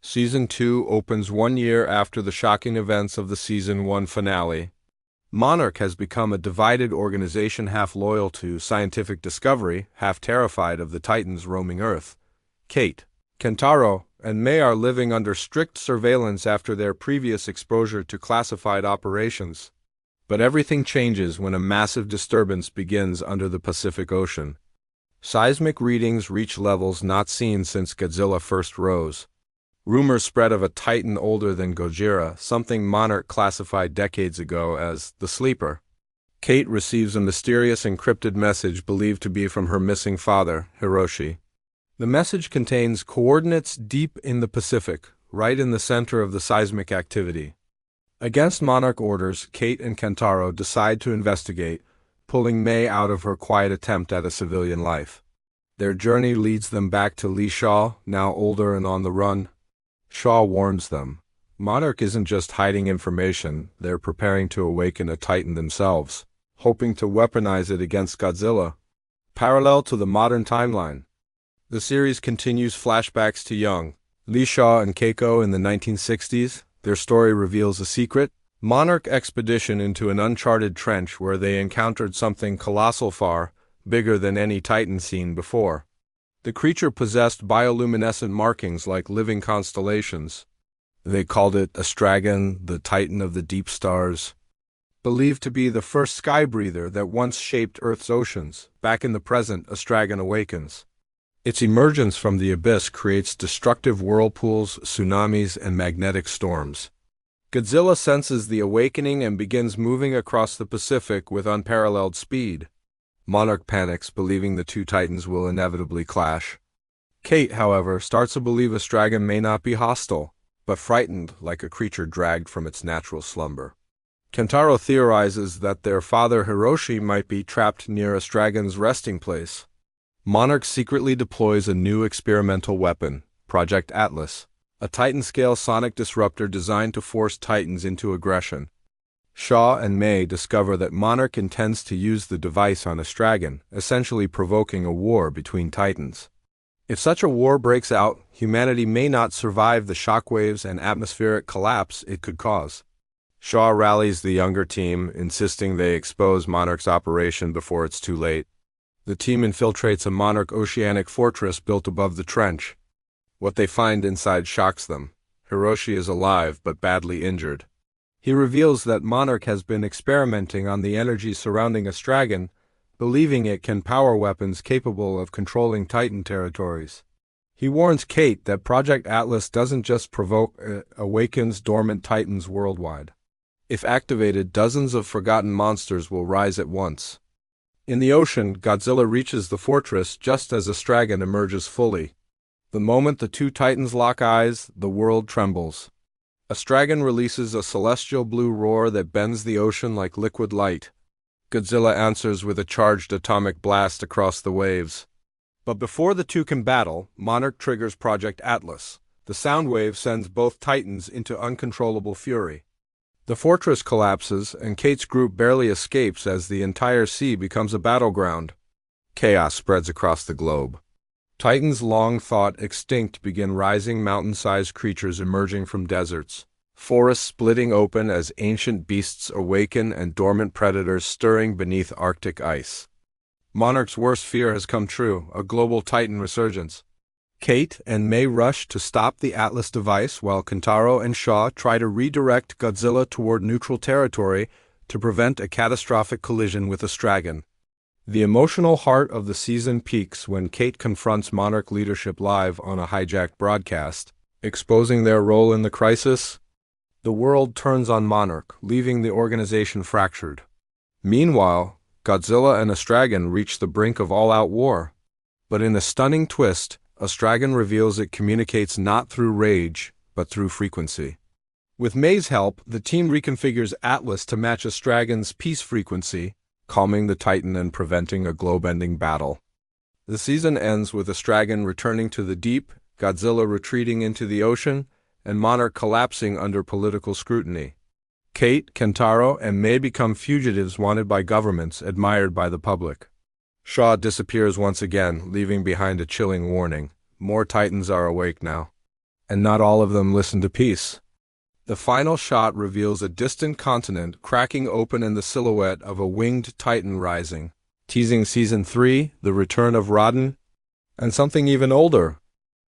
Season 2 opens 1 year after the shocking events of the Season 1 finale. Monarch has become a divided organization, half loyal to scientific discovery, half terrified of the Titans roaming Earth. Kate, Kentaro, and May are living under strict surveillance after their previous exposure to classified operations. But everything changes when a massive disturbance begins under the Pacific Ocean. Seismic readings reach levels not seen since Godzilla first rose. Rumors spread of a Titan older than Godzilla, something Monarch classified decades ago as the Sleeper. Kate receives a mysterious encrypted message believed to be from her missing father, Hiroshi. The message contains coordinates deep in the Pacific, right in the center of the seismic activity. Against Monarch orders, Kate and Kentaro decide to investigate, pulling May out of her quiet attempt at a civilian life. Their journey leads them back to Lee Shaw, now older and on the run. Shaw warns them. Monarch isn't just hiding information, they're preparing to awaken a Titan themselves, hoping to weaponize it against Godzilla. Parallel to the modern timeline, the series continues flashbacks to young Lee Shaw and Keiko in the 1960s. Their story reveals a secret Monarch expedition into an uncharted trench where they encountered something colossal, far bigger than any Titan seen before. The creature possessed bioluminescent markings like living constellations. They called it Astragon, the Titan of the deep stars. Believed to be the first sky breather that once shaped Earth's oceans, back in the present, Astragon awakens. Its emergence from the abyss creates destructive whirlpools, tsunamis, and magnetic storms. Godzilla senses the awakening and begins moving across the Pacific with unparalleled speed. Monarch panics, believing the two Titans will inevitably clash. Kate, however, starts to believe Astragon may not be hostile, but frightened like a creature dragged from its natural slumber. Kentaro theorizes that their father Hiroshi might be trapped near Astragon's resting place. Monarch secretly deploys a new experimental weapon, Project Atlas, a Titan-scale sonic disruptor designed to force Titans into aggression. Shaw and May discover that Monarch intends to use the device on Astragon, essentially provoking a war between Titans. If such a war breaks out, humanity may not survive the shockwaves and atmospheric collapse it could cause. Shaw rallies the younger team, insisting they expose Monarch's operation before it's too late. The team infiltrates a Monarch oceanic fortress built above the trench. What they find inside shocks them. Hiroshi is alive but badly injured. He reveals that Monarch has been experimenting on the energy surrounding Astragon, believing it can power weapons capable of controlling Titan territories. He warns Kate that Project Atlas doesn't just provoke, awakens dormant Titans worldwide. If activated, dozens of forgotten monsters will rise at once. In the ocean, Godzilla reaches the fortress just as Astragon emerges fully. The moment the two Titans lock eyes, the world trembles. Astragon releases a celestial blue roar that bends the ocean like liquid light. Godzilla answers with a charged atomic blast across the waves. But before the two can battle, Monarch triggers Project Atlas. The sound wave sends both Titans into uncontrollable fury. The fortress collapses, and Kate's group barely escapes as the entire sea becomes a battleground. Chaos spreads across the globe. Titans long thought extinct begin rising, mountain-sized creatures emerging from deserts. Forests splitting open as ancient beasts awaken and dormant predators stirring beneath Arctic ice. Monarch's worst fear has come true, a global Titan resurgence. Kate and May rush to stop the Atlas device while Kentaro and Shaw try to redirect Godzilla toward neutral territory to prevent a catastrophic collision with Astragon. The emotional heart of the season peaks when Kate confronts Monarch leadership live on a hijacked broadcast, exposing their role in the crisis. The world turns on Monarch, leaving the organization fractured. Meanwhile, Godzilla and Astragon reach the brink of all-out war. But in a stunning twist, Astragon reveals it communicates not through rage, but through frequency. With May's help, the team reconfigures Atlas to match Astragon's peace frequency, calming the Titan and preventing a globe-ending battle. The season ends with Astragon returning to the deep, Godzilla retreating into the ocean, and Monarch collapsing under political scrutiny. Kate, Kentaro, and May become fugitives wanted by governments, admired by the public. Shaw disappears once again, leaving behind a chilling warning. More Titans are awake now. and not all of them listen to peace. The final shot reveals a distant continent cracking open and the silhouette of a winged titan rising, teasing Season 3, the return of Rodden, and something even older,